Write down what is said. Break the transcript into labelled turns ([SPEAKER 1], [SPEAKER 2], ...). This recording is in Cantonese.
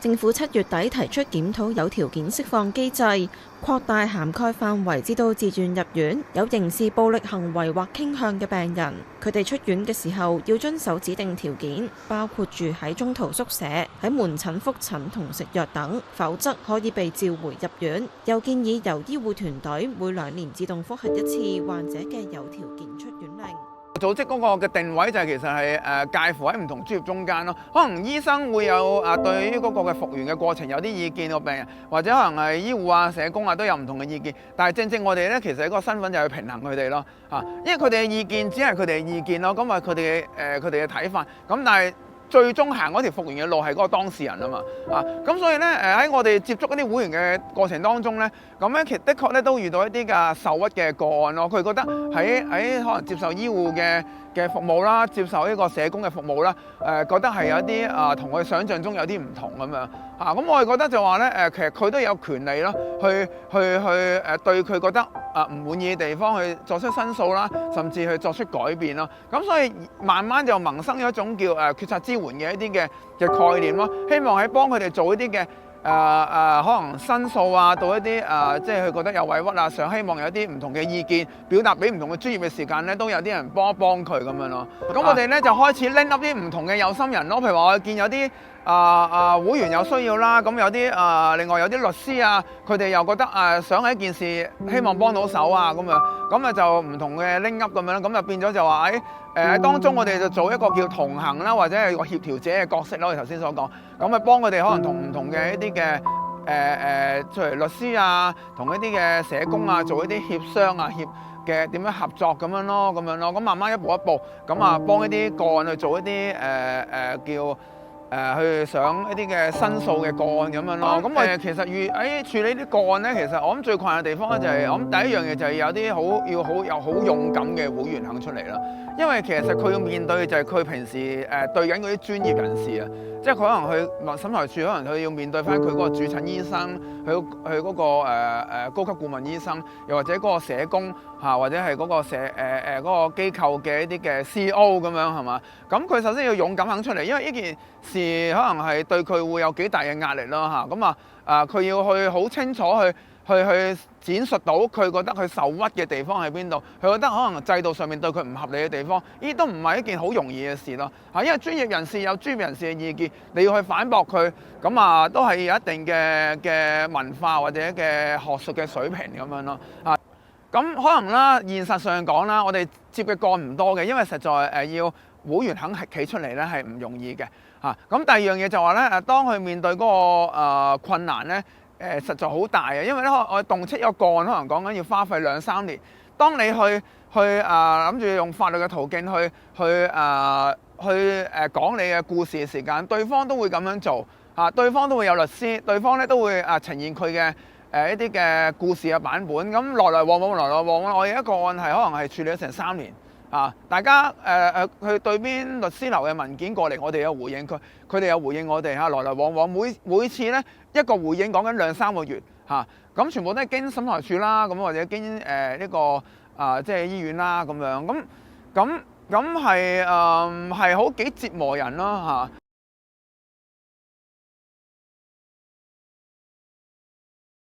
[SPEAKER 1] 政府7月底提出檢討有條件釋放機制，擴大涵蓋範圍至到自願入院有刑事暴力行為或傾向嘅病人。佢哋出院嘅時候要遵守指定條件，包括住喺中途宿舍、喺門診覆診同食藥等，否則可以被召回入院。又建議由醫護團隊每2年自動覆核一次患者嘅有條件出院令。
[SPEAKER 2] 組織嗰個嘅定位就係其實係介乎喺唔同專業中間咯。可能醫生會有對於嗰個嘅復原嘅過程有啲意見個病人，或者可能係醫護啊、社工啊都有唔同嘅意見。但係正我哋咧，其實一個身份就係去平衡佢哋咯。因為佢哋嘅意見只係佢哋嘅意見咯，咁佢哋嘅睇法。咁但係最終行嗰條復原嘅路係嗰個當事人啊嘛。咁所以咧喺我哋接觸一啲會員嘅過程當中咧，咁咧其實的確咧都遇到一啲嘅受屈嘅個案咯。佢覺得喺可能接受醫護嘅服務啦，接受呢個社工嘅服務啦，覺得係有一啲同佢想象中有啲唔同咁樣。咁我哋覺得就話咧其實佢都有權利咯，去對佢覺得唔滿意嘅地方去作出申訴啦，甚至去作出改變咯。咁所以慢慢就萌生咗一種叫決策支援嘅一啲嘅概念咯，希望喺幫佢哋做一啲嘅可能申訴啊，到一啲即係佢覺得有委屈啊，想希望有啲唔同嘅意見表達俾唔同嘅專業嘅時間咧，都有啲人幫一幫佢咁樣咯。咁我哋咧就開始拎 up 啲唔同嘅有心人咯，譬如話我見有啲會員有需要啦，咁有啲另外有啲律師啊，佢哋又覺得想喺一件事希望幫到手啊咁樣，咁就唔同嘅拎 up 咁樣，咁就變咗就話喺當中我哋就做一個叫同行啦，或者係個協調者嘅角色咯。我哋頭先所講，咁幫佢哋可能同唔同嘅一啲嘅譬如律師啊，同一啲嘅社工啊，做一啲協商啊嘅點樣合作咁樣咯，咁慢慢一步一步咁幫一啲個案去做一啲叫去上一啲嘅申訴嘅個案咁樣咯。咁我其實喺處理啲個案咧，其實我諗最困難嘅地方咧就係，我諗第一樣嘢就係有啲有好勇敢嘅會員肯出嚟啦。因為其實佢要面對就係佢平時對緊嗰啲專業人士啊，即係佢可能去審裁處，可能佢要面對翻佢嗰個主診醫生，佢嗰個高級顧問醫生，又或者嗰個社工或者係嗰個嗰個機構嘅一啲嘅 CEO 咁樣係嘛？咁佢首先要勇敢肯出嚟，因為呢件事可能係對佢會有幾大嘅壓力咯嚇。咁佢要去好清楚去展述到佢覺得佢受屈嘅地方喺邊度，佢覺得可能制度上面對佢唔合理嘅地方，呢都唔係一件好容易嘅事咯。因為專業人士有專業人士嘅意見，你要去反駁佢，咁都係有一定嘅文化或者嘅學術嘅水平咁樣咯。咁可能啦，現實上講啦，我哋接嘅個案唔多嘅，因為實在要會員肯企出嚟咧係唔容易嘅。咁第二樣嘢就話咧，當佢面對嗰個困難咧，實在好大嘅，因為咧我動輒一個個案，可能講緊要花費2-3年。當你去諗住用法律嘅途徑去講你嘅故事嘅時間，對方都會咁樣做對方都會有律師，對方咧都會呈現佢嘅一啲嘅故事嘅版本。咁來來往往，我有一個案係可能係處理咗成3年。大家去對邊律師樓嘅文件過嚟，我哋有回應佢哋有回應我哋來來往往，每次咧一個回應講緊2-3個月咁全部都係經審裁處啦，咁或者經呢個即係醫院啦咁樣，咁係好幾折磨人咯